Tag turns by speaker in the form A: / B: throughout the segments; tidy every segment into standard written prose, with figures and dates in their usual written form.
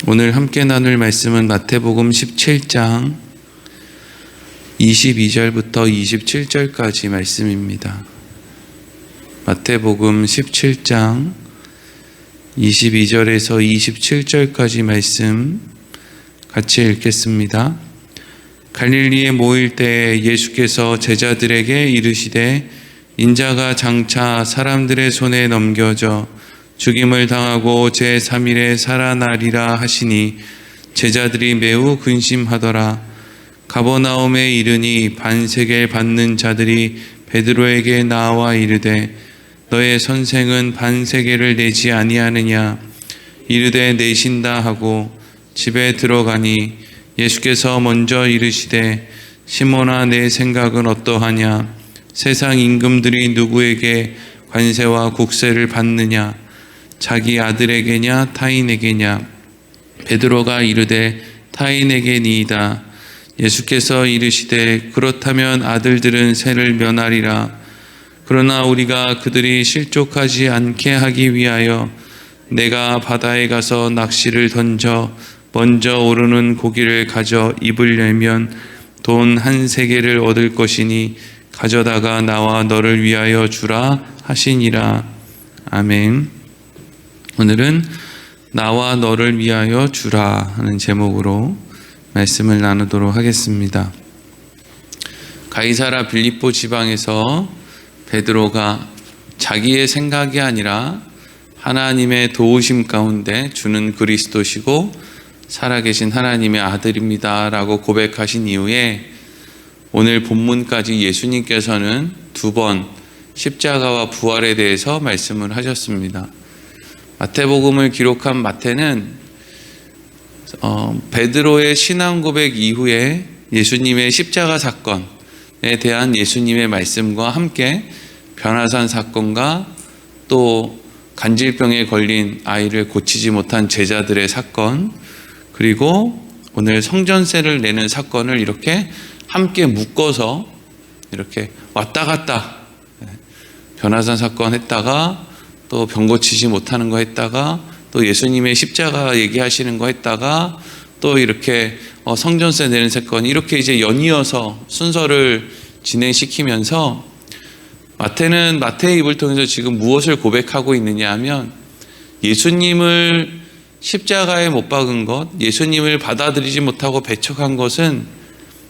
A: 오늘 함께 나눌 말씀은 마태복음 17장 22절부터 27절까지 말씀입니다. 마태복음 17장 22절에서 27절까지 말씀 같이 읽겠습니다. 갈릴리에 모일 때에 예수께서 제자들에게 이르시되 인자가 장차 사람들의 손에 넘겨져 죽임을 당하고 제3일에 살아나리라 하시니 제자들이 매우 근심하더라. 가버나움에 이르니 반세겔 받는 자들이 베드로에게 나와 이르되 너의 선생은 반세겔을 내지 아니하느냐? 이르되 내신다 하고 집에 들어가니 예수께서 먼저 이르시되 시몬아 내 생각은 어떠하냐? 세상 임금들이 누구에게 관세와 국세를 받느냐? 자기 아들에게냐 타인에게냐? 베드로가 이르되 타인에게니이다. 예수께서 이르시되 그렇다면 아들들은 세를 면하리라. 그러나 우리가 그들이 실족하지 않게 하기 위하여 내가 바다에 가서 낚시를 던져 먼저 오르는 고기를 가져 입을 열면 돈 1세겔을 얻을 것이니 가져다가 나와 너를 위하여 주라 하시니라. 아멘. 오늘은 나와 너를 위하여 주라 하는 제목으로 말씀을 나누도록 하겠습니다. 가이사라 빌립보 지방에서 베드로가 자기의 생각이 아니라 하나님의 도우심 가운데 주는 그리스도시고 살아계신 하나님의 아들입니다 라고 고백하신 이후에 오늘 본문까지 예수님께서는 2번 십자가와 부활에 대해서 말씀을 하셨습니다. 마태복음을 기록한 마태는 베드로의 신앙 고백 이후에 예수님의 십자가 사건에 대한 예수님의 말씀과 함께 변화산 사건과 또 간질병에 걸린 아이를 고치지 못한 제자들의 사건, 그리고 오늘 성전세를 내는 사건을 이렇게 함께 묶어서 이렇게 왔다 갔다 변화산 사건 했다가 또 병 고치지 못하는 거 했다가 또 예수님의 십자가 얘기하시는 거 했다가 또 이렇게 성전세 내는 사건, 이렇게 이제 연이어서 순서를 진행시키면서 마태는 마태의 입을 통해서 지금 무엇을 고백하고 있느냐 하면 예수님을 십자가에 못 박은 것, 예수님을 받아들이지 못하고 배척한 것은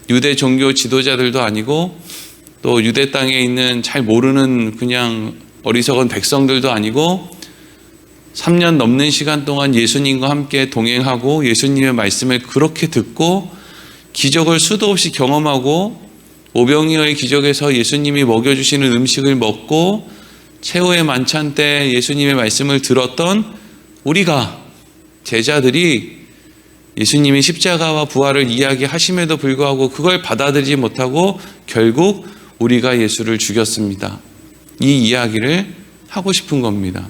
A: 유대 종교 지도자들도 아니고 또 유대 땅에 있는 잘 모르는 그냥 어리석은 백성들도 아니고 3년 넘는 시간 동안 예수님과 함께 동행하고 예수님의 말씀을 그렇게 듣고 기적을 수도 없이 경험하고 오병이어의 기적에서 예수님이 먹여주시는 음식을 먹고 최후의 만찬 때 예수님의 말씀을 들었던 우리가, 제자들이 예수님이 십자가와 부활을 이야기하심에도 불구하고 그걸 받아들이지 못하고 결국 우리가 예수를 죽였습니다. 이 이야기를 하고 싶은 겁니다.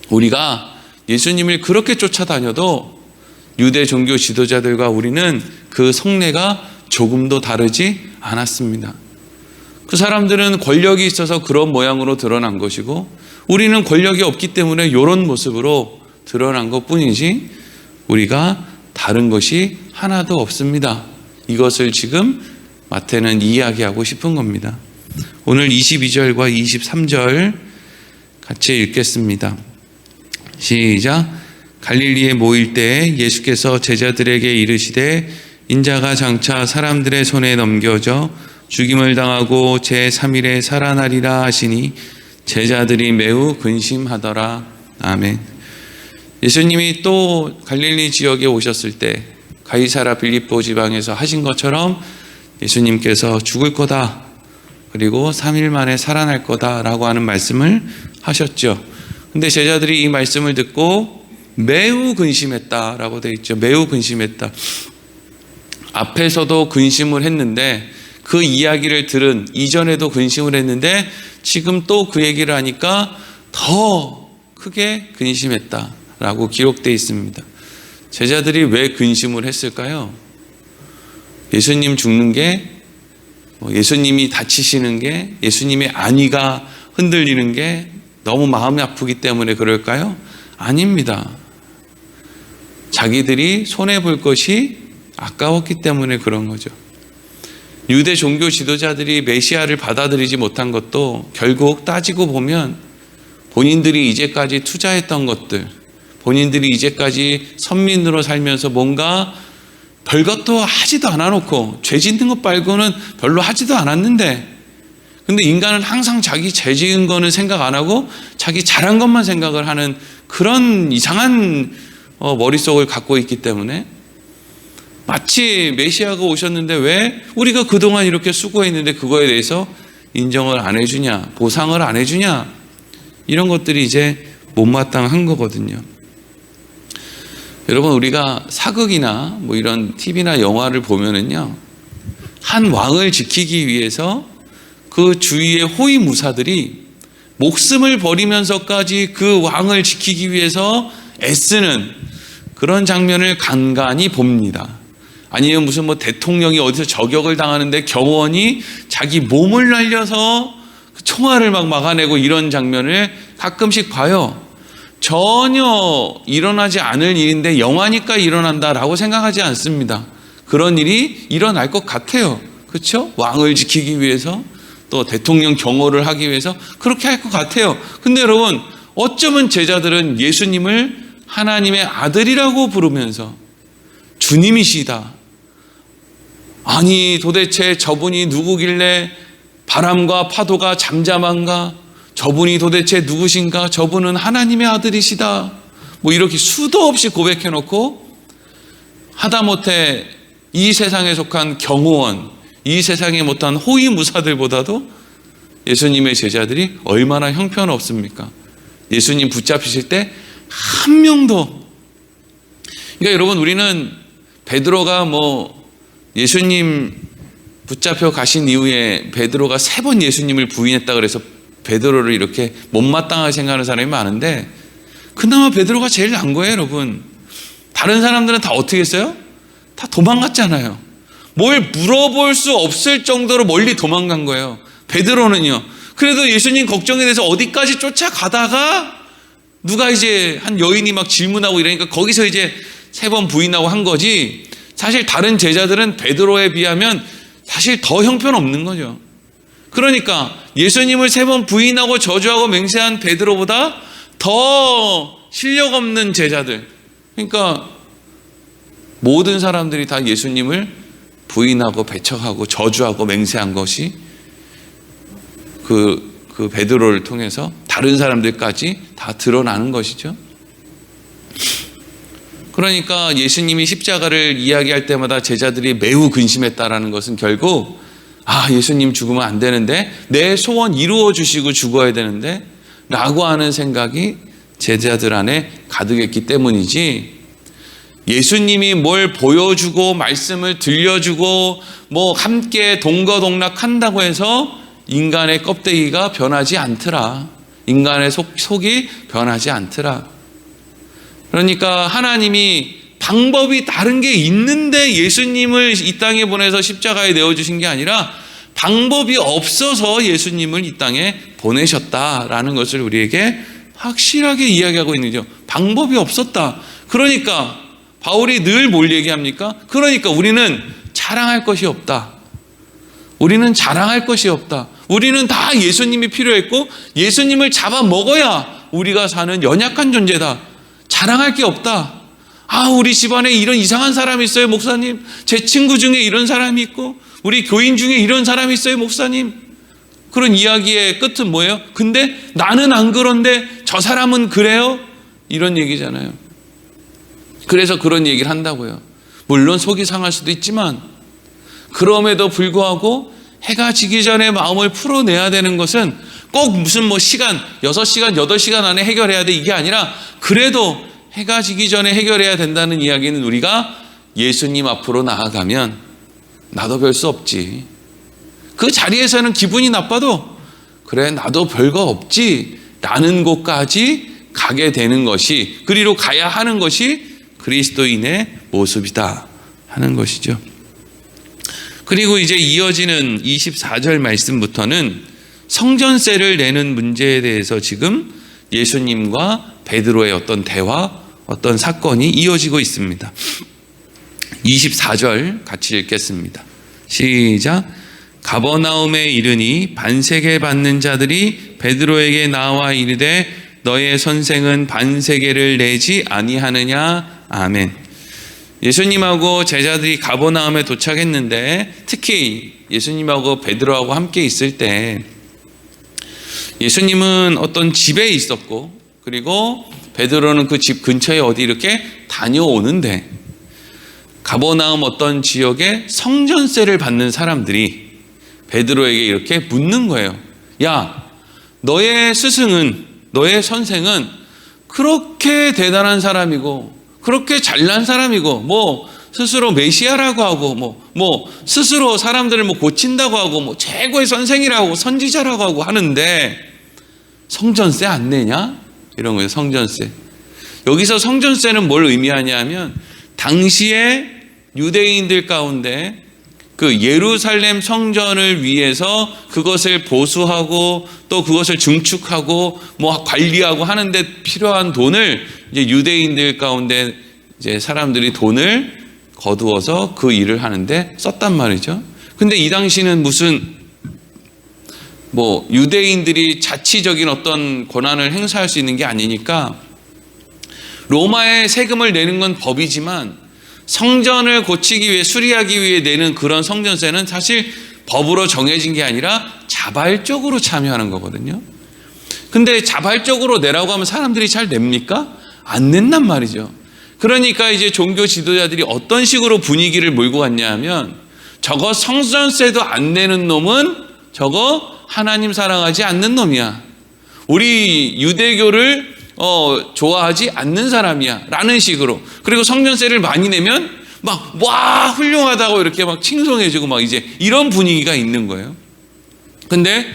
A: 우리가 예수님을 그렇게 쫓아다녀도 유대 종교 지도자들과 우리는 그 속내가 조금도 다르지 않았습니다. 그 사람들은 권력이 있어서 그런 모양으로 드러난 것이고 우리는 권력이 없기 때문에 이런 모습으로 드러난 것뿐이지 우리가 다른 것이 하나도 없습니다. 이것을 지금 마태는 이야기하고 싶은 겁니다. 오늘 22절과 23절 같이 읽겠습니다. 시작. 갈릴리에 모일 때에 예수께서 제자들에게 이르시되 인자가 장차 사람들의 손에 넘겨져 죽임을 당하고 제3일에 살아나리라 하시니 제자들이 매우 근심하더라. 아멘. 예수님이 또 갈릴리 지역에 오셨을 때 가이사라 빌립보 지방에서 하신 것처럼 예수님께서 죽을 거다, 그리고 3일 만에 살아날 거다라고 하는 말씀을 하셨죠. 근데 제자들이 이 말씀을 듣고 매우 근심했다라고 되어 있죠. 매우 근심했다. 앞에서도 근심을 했는데 그 이야기를 들은 이전에도 근심을 했는데 지금 또 그 얘기를 하니까 더 크게 근심했다라고 기록되어 있습니다. 제자들이 왜 근심을 했을까요? 예수님 죽는 게, 예수님이 다치시는 게, 예수님의 안위가 흔들리는 게 너무 마음이 아프기 때문에 그럴까요? 아닙니다. 자기들이 손해볼 것이 아까웠기 때문에 그런 거죠. 유대 종교 지도자들이 메시아를 받아들이지 못한 것도 결국 따지고 보면 본인들이 이제까지 투자했던 것들, 본인들이 이제까지 선민으로 살면서 뭔가 별것도 하지도 않아놓고 죄 짓는 것 말고는 별로 하지도 않았는데, 근데 인간은 항상 자기 죄 지은 거는 생각 안 하고 자기 잘한 것만 생각을 하는 그런 이상한 머릿속을 갖고 있기 때문에 마치 메시아가 오셨는데 왜 우리가 그동안 이렇게 수고했는데 그거에 대해서 인정을 안 해주냐, 보상을 안 해주냐, 이런 것들이 이제 못마땅한 거거든요. 여러분, 우리가 사극이나 뭐 이런 TV나 영화를 보면은요, 한 왕을 지키기 위해서 그 주위의 호위무사들이 목숨을 버리면서까지 그 왕을 지키기 위해서 애쓰는 그런 장면을 간간히 봅니다. 아니면 무슨 뭐 대통령이 어디서 저격을 당하는데 경호원이 자기 몸을 날려서 총알을 막 막아내고 이런 장면을 가끔씩 봐요. 전혀 일어나지 않을 일인데 영화니까 일어난다라고 생각하지 않습니다. 그런 일이 일어날 것 같아요. 그렇죠? 왕을 지키기 위해서, 또 대통령 경호를 하기 위해서 그렇게 할 것 같아요. 근데 여러분, 어쩌면 제자들은 예수님을 하나님의 아들이라고 부르면서 주님이시다, 아니 도대체 저분이 누구길래 바람과 파도가 잠잠한가, 저분이 도대체 누구신가, 저분은 하나님의 아들이시다, 뭐 이렇게 수도 없이 고백해놓고 하다못해 이 세상에 속한 경호원, 이 세상에 못한 호위무사들보다도 예수님의 제자들이 얼마나 형편없습니까? 예수님 붙잡히실 때 한 명도. 그러니까 여러분, 우리는 베드로가 뭐 예수님 붙잡혀 가신 이후에 베드로가 3번 예수님을 부인했다 그래서 베드로를 이렇게 못마땅하게 생각하는 사람이 많은데, 그나마 베드로가 제일 난 거예요, 여러분. 다른 사람들은 다 어떻게 했어요? 다 도망갔잖아요. 뭘 물어볼 수 없을 정도로 멀리 도망간 거예요. 베드로는요. 그래도 예수님 걱정에 대해서 어디까지 쫓아가다가 누가 이제 한 여인이 막 질문하고 이러니까 거기서 이제 3번 부인하고 한 거지, 사실 다른 제자들은 베드로에 비하면 사실 더 형편없는 거죠. 그러니까 예수님을 3번 부인하고 저주하고 맹세한 베드로보다 더 실력 없는 제자들, 그러니까 모든 사람들이 다 예수님을 부인하고 배척하고 저주하고 맹세한 것이 그 베드로를 통해서 다른 사람들까지 다 드러나는 것이죠. 그러니까 예수님이 십자가를 이야기할 때마다 제자들이 매우 근심했다라는 것은 결국, 예수님 죽으면 안 되는데, 내 소원 이루어 주시고 죽어야 되는데 라고 하는 생각이 제자들 안에 가득했기 때문이지, 예수님이 뭘 보여주고 말씀을 들려주고 뭐 함께 동거동락한다고 해서 인간의 껍데기가 변하지 않더라. 인간의 속이 변하지 않더라. 그러니까 하나님이 방법이 다른 게 있는데 예수님을 이 땅에 보내서 십자가에 내어주신 게 아니라 방법이 없어서 예수님을 이 땅에 보내셨다라는 것을 우리에게 확실하게 이야기하고 있는 거죠. 방법이 없었다. 그러니까 바울이 늘 뭘 얘기합니까? 그러니까 우리는 자랑할 것이 없다. 우리는 자랑할 것이 없다. 우리는 다 예수님이 필요했고 예수님을 잡아먹어야 우리가 사는 연약한 존재다. 자랑할 게 없다. 우리 집안에 이런 이상한 사람이 있어요, 목사님. 제 친구 중에 이런 사람이 있고 우리 교인 중에 이런 사람이 있어요, 목사님. 그런 이야기의 끝은 뭐예요? 근데 나는 안 그런데 저 사람은 그래요? 이런 얘기잖아요. 그래서 그런 얘기를 한다고요. 물론 속이 상할 수도 있지만 그럼에도 불구하고 해가 지기 전에 마음을 풀어내야 되는 것은 꼭 무슨 시간 6시간 8시간 안에 해결해야 돼 이게 아니라, 그래도 해가 지기 전에 해결해야 된다는 이야기는 우리가 예수님 앞으로 나아가면 나도 별 수 없지, 그 자리에서는 기분이 나빠도 그래 나도 별거 없지 라는 곳까지 가게 되는 것이, 그리로 가야 하는 것이 그리스도인의 모습이다 하는 것이죠. 그리고 이제 이어지는 24절 말씀부터는 성전세를 내는 문제에 대해서 지금 예수님과 베드로의 어떤 대화, 어떤 사건이 이어지고 있습니다. 24절 같이 읽겠습니다. 시작. 가버나움에 이르니 반세계 받는 자들이 베드로에게 나와 이르되 너의 선생은 반세계를 내지 아니하느냐. 아멘. 예수님하고 제자들이 가버나움에 도착했는데, 특히 예수님하고 베드로하고 함께 있을 때 예수님은 어떤 집에 있었고, 그리고 베드로는 그 집 근처에 어디 이렇게 다녀오는데, 가버나움 어떤 지역에 성전세를 받는 사람들이 베드로에게 이렇게 묻는 거예요. 야, 너의 스승은, 너의 선생은 그렇게 대단한 사람이고 그렇게 잘난 사람이고 뭐 스스로 메시아라고 하고 뭐 스스로 사람들을 뭐 고친다고 하고 뭐 최고의 선생이라고 선지자라고 하고 하는데 성전세 안 내냐? 이런 거예요. 성전세. 여기서 성전세는 뭘 의미하냐면, 당시에 유대인들 가운데 그 예루살렘 성전을 위해서 그것을 보수하고 또 그것을 증축하고 뭐 관리하고 하는데 필요한 돈을 이제 유대인들 가운데 이제 사람들이 돈을 거두어서 그 일을 하는데 썼단 말이죠. 근데 이 당시는 무슨 뭐 유대인들이 자치적인 어떤 권한을 행사할 수 있는 게 아니니까 로마에 세금을 내는 건 법이지만 성전을 고치기 위해, 수리하기 위해 내는 그런 성전세는 사실 법으로 정해진 게 아니라 자발적으로 참여하는 거거든요. 근데 자발적으로 내라고 하면 사람들이 잘 냅니까? 안 낸단 말이죠. 그러니까 이제 종교 지도자들이 어떤 식으로 분위기를 몰고 갔냐 하면, 저거 성전세도 안 내는 놈은 저거 하나님 사랑하지 않는 놈이야. 우리 유대교를 좋아하지 않는 사람이야 라는 식으로. 그리고 성전세를 많이 내면 막 와 훌륭하다고 이렇게 막 칭송해주고 막 이제 이런 분위기가 있는 거예요. 근데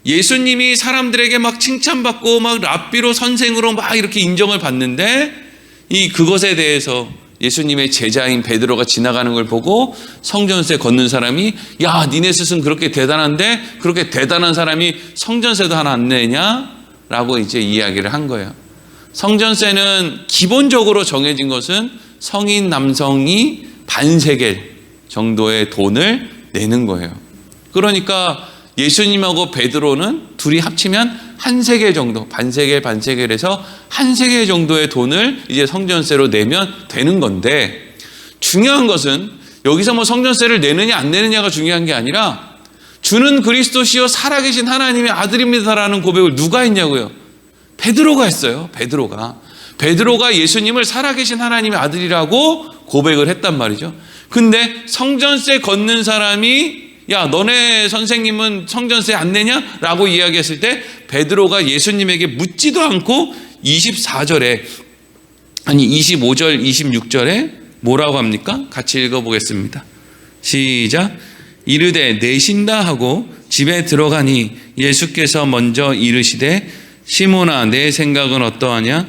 A: 예수님이 사람들에게 막 칭찬받고 막 랍비로 선생으로 막 이렇게 인정을 받는데, 그것에 대해서 예수님의 제자인 베드로가 지나가는 걸 보고 성전세 걷는 사람이, 야, 니네 스승 그렇게 대단한데 그렇게 대단한 사람이 성전세도 하나 안 내냐? 라고 이제 이야기를 한 거예요. 성전세는 기본적으로 정해진 것은 성인 남성이 반세겔 정도의 돈을 내는 거예요. 그러니까 예수님하고 베드로는 둘이 합치면 한 세겔 정도, 반세겔에서 한 세겔 정도의 돈을 이제 성전세로 내면 되는 건데, 중요한 것은 여기서 뭐 성전세를 내느냐 안 내느냐가 중요한 게 아니라, 주는 그리스도시요 살아계신 하나님의 아들입니다라는 고백을 누가 했냐고요? 베드로가 했어요. 베드로가 예수님을 살아계신 하나님의 아들이라고 고백을 했단 말이죠. 근데 성전세 걷는 사람이, 야, 너네 선생님은 성전세 안 내냐? 라고 이야기했을 때 베드로가 예수님에게 묻지도 않고 25절, 26절에 뭐라고 합니까? 같이 읽어보겠습니다. 시작. 이르되 내신다 하고 집에 들어가니 예수께서 먼저 이르시되 시몬아, 내 생각은 어떠하냐?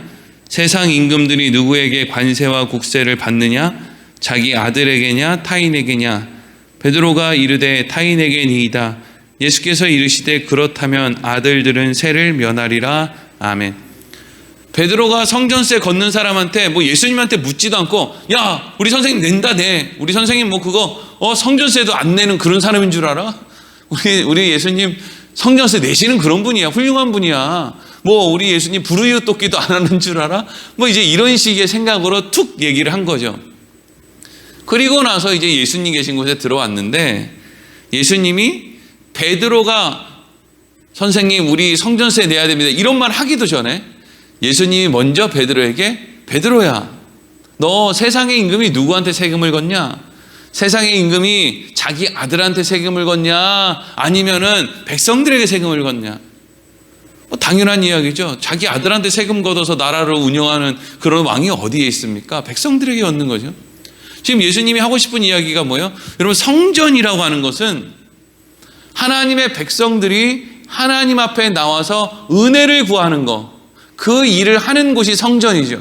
A: 세상 임금들이 누구에게 관세와 국세를 받느냐? 자기 아들에게냐 타인에게냐? 베드로가 이르되 타인에게니이다. 예수께서 이르시되 그렇다면 아들들은 세를 면하리라. 아멘. 베드로가 성전세 걷는 사람한테 뭐 예수님한테 묻지도 않고, 야, 우리 선생님 낸다 내. 우리 선생님 뭐 그거 성전세도 안 내는 그런 사람인 줄 알아? 우리 예수님 성전세 내시는 그런 분이야. 훌륭한 분이야. 뭐 우리 예수님 불우이웃 돕기도 안 하는 줄 알아? 뭐 이제 이런 식의 생각으로 툭 얘기를 한 거죠. 그리고 나서 이제 예수님 계신 곳에 들어왔는데, 예수님이 베드로가 선생님 우리 성전세 내야 됩니다 이런 말 하기도 전에 예수님이 먼저 베드로에게, 베드로야, 너 세상의 임금이 누구한테 세금을 걷냐? 세상의 임금이 자기 아들한테 세금을 걷냐? 아니면은 백성들에게 세금을 걷냐? 뭐 당연한 이야기죠. 자기 아들한테 세금 걷어서 나라를 운영하는 그런 왕이 어디에 있습니까? 백성들에게 걷는 거죠. 지금 예수님이 하고 싶은 이야기가 뭐예요? 여러분, 성전이라고 하는 것은 하나님의 백성들이 하나님 앞에 나와서 은혜를 구하는 거, 그 일을 하는 곳이 성전이죠.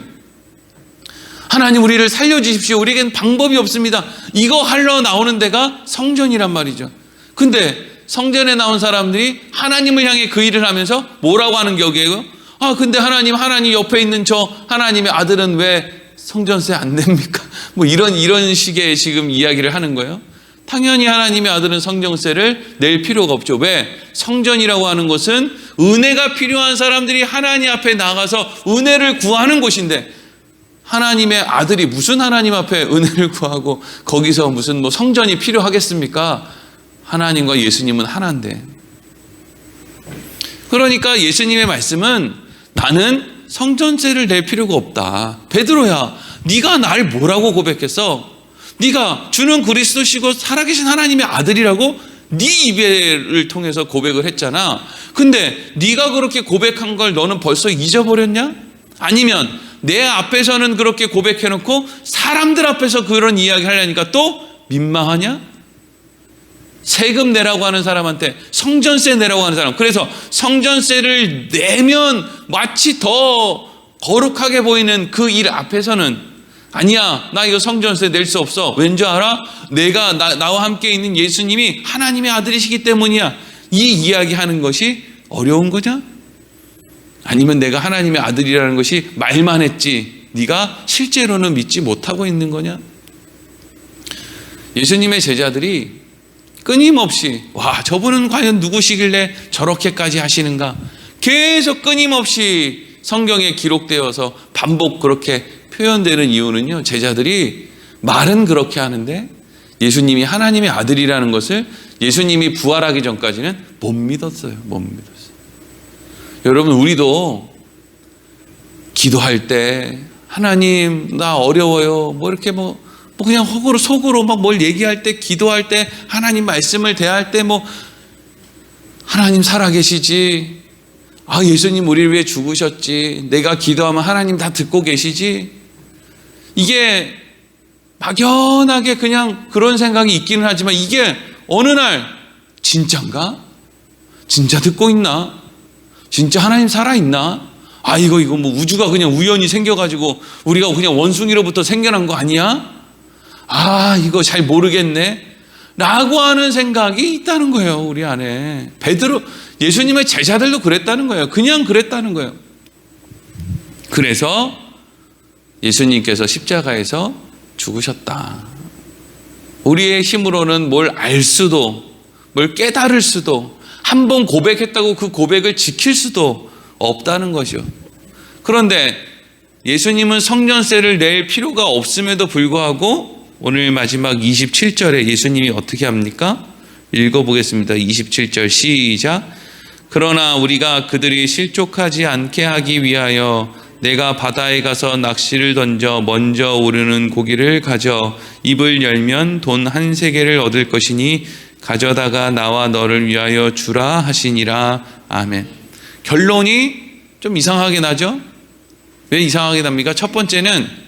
A: 하나님 우리를 살려주십시오. 우리에겐 방법이 없습니다. 이거 하러 나오는 데가 성전이란 말이죠. 근데 성전에 나온 사람들이 하나님을 향해 그 일을 하면서 뭐라고 하는 격이에요? 근데 하나님 옆에 있는 저 하나님의 아들은 왜 성전세 안 냅니까? 뭐 이런 식의 지금 이야기를 하는 거예요. 당연히 하나님의 아들은 성전세를 낼 필요가 없죠. 왜? 성전이라고 하는 것은 은혜가 필요한 사람들이 하나님 앞에 나가서 은혜를 구하는 곳인데, 하나님의 아들이 무슨 하나님 앞에 은혜를 구하고 거기서 무슨 뭐 성전이 필요하겠습니까? 하나님과 예수님은 하나인데. 그러니까 예수님의 말씀은 나는 성전세를 낼 필요가 없다. 베드로야, 네가 날 뭐라고 고백했어? 네가 주는 그리스도시고 살아계신 하나님의 아들이라고 네 입을 통해서 고백을 했잖아. 근데 네가 그렇게 고백한 걸 너는 벌써 잊어버렸냐? 아니면 내 앞에서는 그렇게 고백해놓고 사람들 앞에서 그런 이야기 하려니까 또 민망하냐? 세금 내라고 하는 사람한테 성전세 내라고 하는 사람, 그래서 성전세를 내면 마치 더 거룩하게 보이는 그 일 앞에서는 아니야, 나 이거 성전세 낼 수 없어. 왠지 알아? 내가 나와 함께 있는 예수님이 하나님의 아들이시기 때문이야. 이 이야기하는 것이 어려운 거냐? 아니면 내가 하나님의 아들이라는 것이 말만 했지 네가 실제로는 믿지 못하고 있는 거냐? 예수님의 제자들이 끊임없이 저분은 과연 누구시길래 저렇게까지 하시는가? 계속 끊임없이 성경에 기록되어서 반복 그렇게 표현되는 이유는요, 제자들이 말은 그렇게 하는데 예수님이 하나님의 아들이라는 것을 예수님이 부활하기 전까지는 못 믿었어요. 못 믿었어요. 여러분, 우리도 기도할 때 하나님 나 어려워요 뭐 이렇게 뭐 그냥 속으로 막 뭘 얘기할 때, 기도할 때, 하나님 말씀을 대할 때 뭐 하나님 살아계시지, 예수님 우리를 위해 죽으셨지, 내가 기도하면 하나님 다 듣고 계시지, 이게 막연하게 그냥 그런 생각이 있기는 하지만 이게 어느 날 진짠가? 진짜 듣고 있나? 진짜 하나님 살아있나? 이거 뭐 우주가 그냥 우연히 생겨가지고 우리가 그냥 원숭이로부터 생겨난 거 아니야? 이거 잘 모르겠네 라고 하는 생각이 있다는 거예요. 우리 안에. 베드로, 예수님의 제자들도 그랬다는 거예요. 그냥 그랬다는 거예요. 그래서 예수님께서 십자가에서 죽으셨다. 우리의 힘으로는 뭘 알 수도, 뭘 깨달을 수도, 한 번 고백했다고 그 고백을 지킬 수도 없다는 것이요. 그런데 예수님은 성전세를 낼 필요가 없음에도 불구하고 오늘 마지막 27절에 예수님이 어떻게 합니까? 읽어보겠습니다. 27절 시작. 그러나 우리가 그들이 실족하지 않게 하기 위하여 내가 바다에 가서 낚시를 던져 먼저 오르는 고기를 가져 입을 열면 돈 한 세겔을 얻을 것이니 가져다가 나와 너를 위하여 주라 하시니라. 아멘. 결론이 좀 이상하게 나죠? 왜 이상하게 납니까? 첫 번째는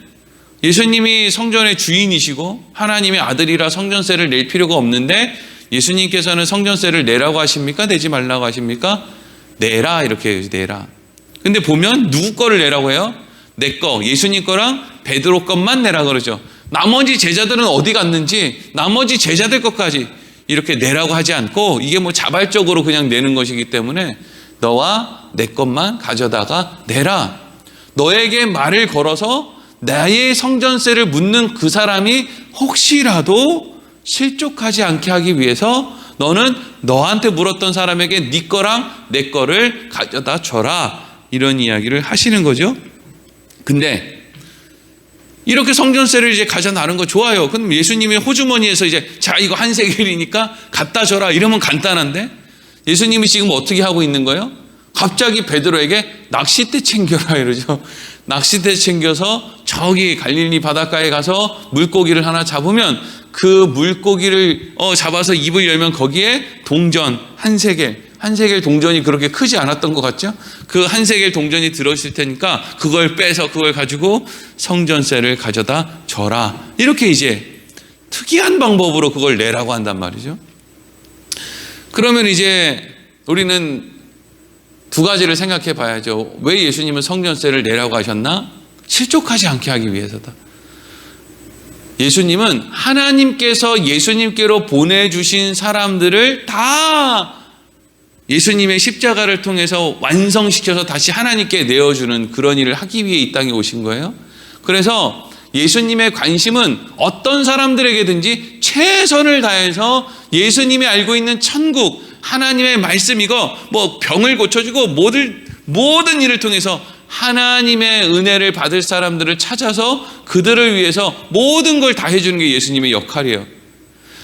A: 예수님이 성전의 주인이시고 하나님의 아들이라 성전세를 낼 필요가 없는데 예수님께서는 성전세를 내라고 하십니까? 내지 말라고 하십니까? 내라, 이렇게 내라. 근데 보면 누구 거를 내라고 해요? 내 거, 예수님 거랑 베드로 것만 내라 그러죠. 나머지 제자들은 어디 갔는지 나머지 제자들 것까지 이렇게 내라고 하지 않고, 이게 뭐 자발적으로 그냥 내는 것이기 때문에 너와 내 것만 가져다가 내라. 너에게 말을 걸어서 나의 성전세를 묻는 그 사람이 혹시라도 실족하지 않게 하기 위해서 너는 너한테 물었던 사람에게 네 거랑 내 거를 가져다 줘라, 이런 이야기를 하시는 거죠. 근데 이렇게 성전세를 이제 가져 나는 거 좋아요. 그럼 예수님이 호주머니에서 이제 자, 이거 한 세겔이니까 갖다 줘라 이러면 간단한데, 예수님이 지금 어떻게 하고 있는 거예요? 갑자기 베드로에게 낚싯대 챙겨라 이러죠. 낚싯대 챙겨서 저기 갈릴리 바닷가에 가서 물고기를 하나 잡으면 그 물고기를 잡아서 입을 열면 거기에 동전 한 세겔 동전이 그렇게 크지 않았던 것 같죠? 그 한 세겔 동전이 들어있을 테니까 그걸 빼서 그걸 가지고 성전세를 가져다 줘라. 이렇게 이제 특이한 방법으로 그걸 내라고 한단 말이죠. 그러면 이제 우리는 두 가지를 생각해 봐야죠. 왜 예수님은 성전세를 내라고 하셨나? 실족하지 않게 하기 위해서다. 예수님은 하나님께서 예수님께로 보내주신 사람들을 다 예수님의 십자가를 통해서 완성시켜서 다시 하나님께 내어주는 그런 일을 하기 위해 이 땅에 오신 거예요. 그래서 예수님의 관심은 어떤 사람들에게든지 최선을 다해서 예수님이 알고 있는 천국, 하나님의 말씀, 이거 뭐 병을 고쳐주고 모든 일을 통해서 하나님의 은혜를 받을 사람들을 찾아서 그들을 위해서 모든 걸 다 해주는 게 예수님의 역할이에요.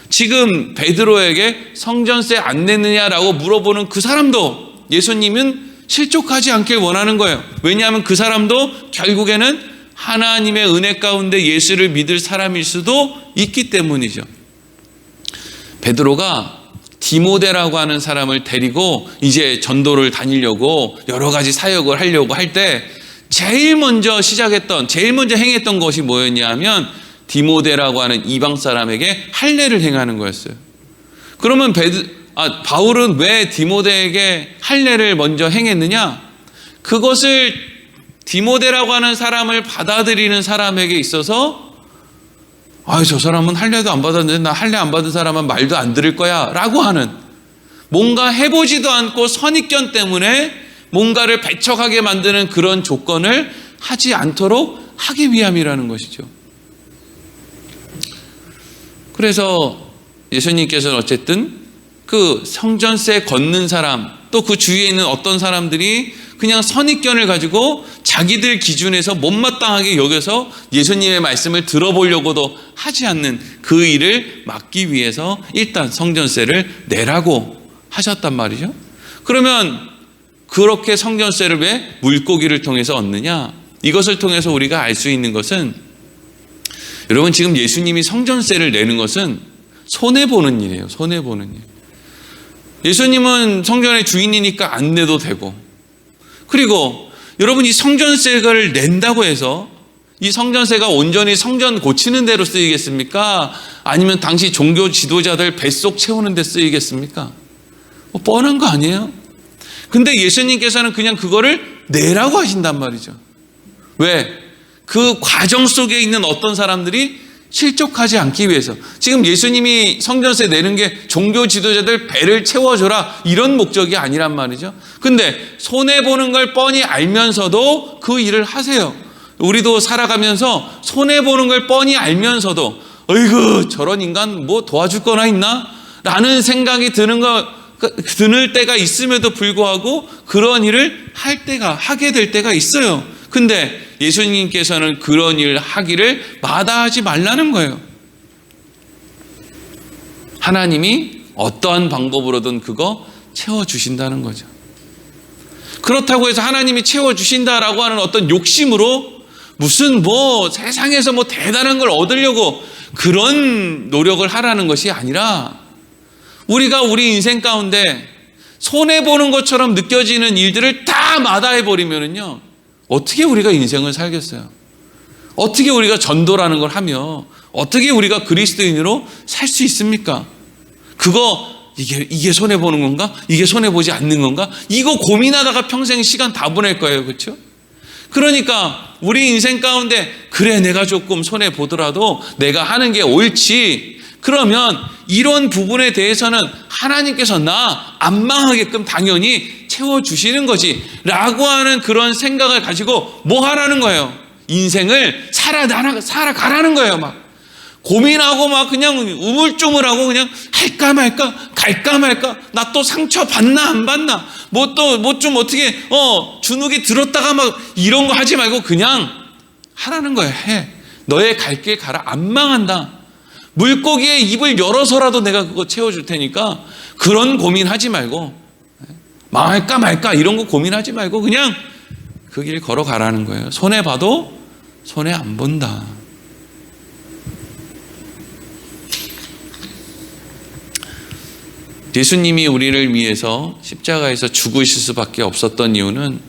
A: 지금 베드로에게 성전세 안 냈느냐라고 물어보는 그 사람도 예수님은 실족하지 않길 원하는 거예요. 왜냐하면 그 사람도 결국에는 하나님의 은혜 가운데 예수를 믿을 사람일 수도 있기 때문이죠. 베드로가 디모데라고 하는 사람을 데리고 이제 전도를 다니려고 여러 가지 사역을 하려고 할 때 제일 먼저 행했던 것이 뭐였냐 하면 디모데라고 하는 이방 사람에게 할례를 행하는 거였어요. 그러면 바울은 왜 디모데에게 할례를 먼저 행했느냐? 그것을 디모데라고 하는 사람을 받아들이는 사람에게 있어서 저 사람은 할례도 안 받았는데 나 할례 안 받은 사람은 말도 안 들을 거야 라고 하는, 뭔가 해보지도 않고 선입견 때문에 뭔가를 배척하게 만드는 그런 조건을 하지 않도록 하기 위함이라는 것이죠. 그래서 예수님께서는 어쨌든 그 성전세 걷는 사람, 또 그 주위에 있는 어떤 사람들이 그냥 선입견을 가지고 자기들 기준에서 못마땅하게 여겨서 예수님의 말씀을 들어보려고도 하지 않는 그 일을 막기 위해서 일단 성전세를 내라고 하셨단 말이죠. 그러면 그렇게 성전세를 왜 물고기를 통해서 얻느냐? 이것을 통해서 우리가 알 수 있는 것은, 여러분 지금 예수님이 성전세를 내는 것은 손해보는 일이에요. 손해보는 일. 예수님은 성전의 주인이니까 안 내도 되고, 그리고 여러분 이 성전세를 낸다고 해서 이 성전세가 온전히 성전 고치는 데로 쓰이겠습니까? 아니면 당시 종교 지도자들 뱃속 채우는 데 쓰이겠습니까? 뻔한 거 아니에요? 근데 예수님께서는 그냥 그거를 내라고 하신단 말이죠. 왜? 그 과정 속에 있는 어떤 사람들이 실족하지 않기 위해서. 지금 예수님이 성전세 내는 게 종교 지도자들 배를 채워줘라 이런 목적이 아니란 말이죠. 근데 손해보는 걸 뻔히 알면서도 그 일을 하세요. 우리도 살아가면서 손해보는 걸 뻔히 알면서도 어이구 저런 인간 뭐 도와줄 거나 있나? 라는 생각이 드는 때가 있음에도 불구하고 그런 일을 하게 될 때가 있어요. 근데 예수님께서는 그런 일을 하기를 마다하지 말라는 거예요. 하나님이 어떠한 방법으로든 그거 채워주신다는 거죠. 그렇다고 해서 하나님이 채워주신다라고 하는 어떤 욕심으로 무슨 세상에서 대단한 걸 얻으려고 그런 노력을 하라는 것이 아니라, 우리가 우리 인생 가운데 손해보는 것처럼 느껴지는 일들을 다 마다해버리면은요, 어떻게 우리가 인생을 살겠어요? 어떻게 우리가 전도라는 걸 하며 어떻게 우리가 그리스도인으로 살 수 있습니까? 이게 손해보는 건가? 이게 손해보지 않는 건가? 이거 고민하다가 평생 시간 다 보낼 거예요. 그렇죠? 그러니까 우리 인생 가운데 그래 내가 조금 손해보더라도 내가 하는 게 옳지, 그러면 이런 부분에 대해서는 하나님께서 나 안 망하게끔 당연히 채워주시는 거지 라고 하는 그런 생각을 가지고 뭐 하라는 거예요? 인생을 살아가라는 거예요. 막 고민하고 막 그냥 우물쭈물하고 그냥 할까 말까 갈까 말까, 나 또 상처 받나 안 받나, 좀 어떻게 주눅이 들었다가 막 이런 거 하지 말고 그냥 하라는 거예요. 해. 너의 갈 길 가라. 안 망한다. 물고기의 입을 열어서라도 내가 그거 채워줄 테니까 그런 고민하지 말고, 망할까 말까 이런 거 고민하지 말고 그냥 그 길 걸어가라는 거예요. 손해봐도 손해 안 본다. 예수님이 우리를 위해서 십자가에서 죽으실 수밖에 없었던 이유는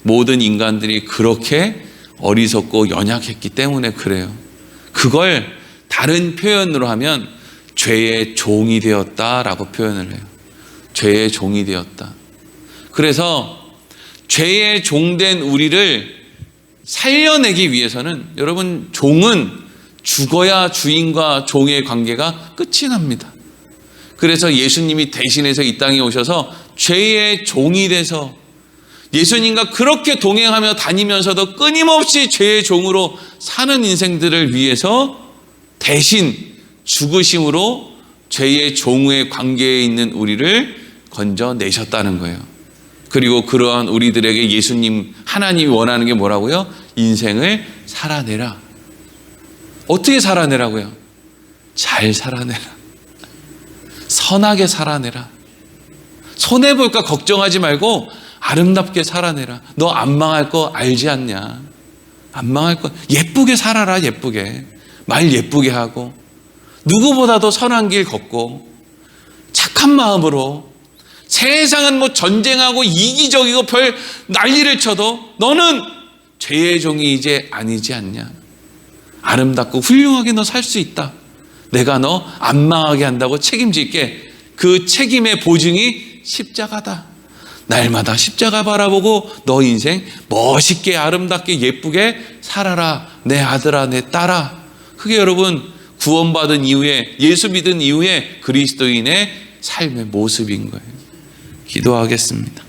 A: 모든 인간들이 그렇게 어리석고 연약했기 때문에 그래요. 그걸 다른 표현으로 하면 죄의 종이 되었다라고 표현을 해요. 죄의 종이 되었다. 그래서 죄의 종된 우리를 살려내기 위해서는, 여러분 종은 죽어야 주인과 종의 관계가 끝이 납니다. 그래서 예수님이 대신해서 이 땅에 오셔서 죄의 종이 돼서 예수님과 그렇게 동행하며 다니면서도 끊임없이 죄의 종으로 사는 인생들을 위해서 대신 죽으심으로 죄의 종의 관계에 있는 우리를 건져내셨다는 거예요. 그리고 그러한 우리들에게 예수님, 하나님이 원하는 게 뭐라고요? 인생을 살아내라. 어떻게 살아내라고요? 잘 살아내라. 선하게 살아내라. 손해볼까 걱정하지 말고 아름답게 살아내라. 너 안 망할 거 알지 않냐? 안 망할 거. 예쁘게 살아라. 예쁘게. 말 예쁘게 하고 누구보다도 선한 길 걷고 착한 마음으로. 세상은 뭐 전쟁하고 이기적이고 별 난리를 쳐도 너는 죄의 종이 이제 아니지 않냐? 아름답고 훌륭하게 너 살 수 있다. 내가 너 안 망하게 한다고 책임질게. 그 책임의 보증이 십자가다. 날마다 십자가 바라보고 너 인생 멋있게 아름답게 예쁘게 살아라. 내 아들아, 내 딸아. 그게 여러분 구원받은 이후에, 예수 믿은 이후에 그리스도인의 삶의 모습인 거예요. 기도하겠습니다.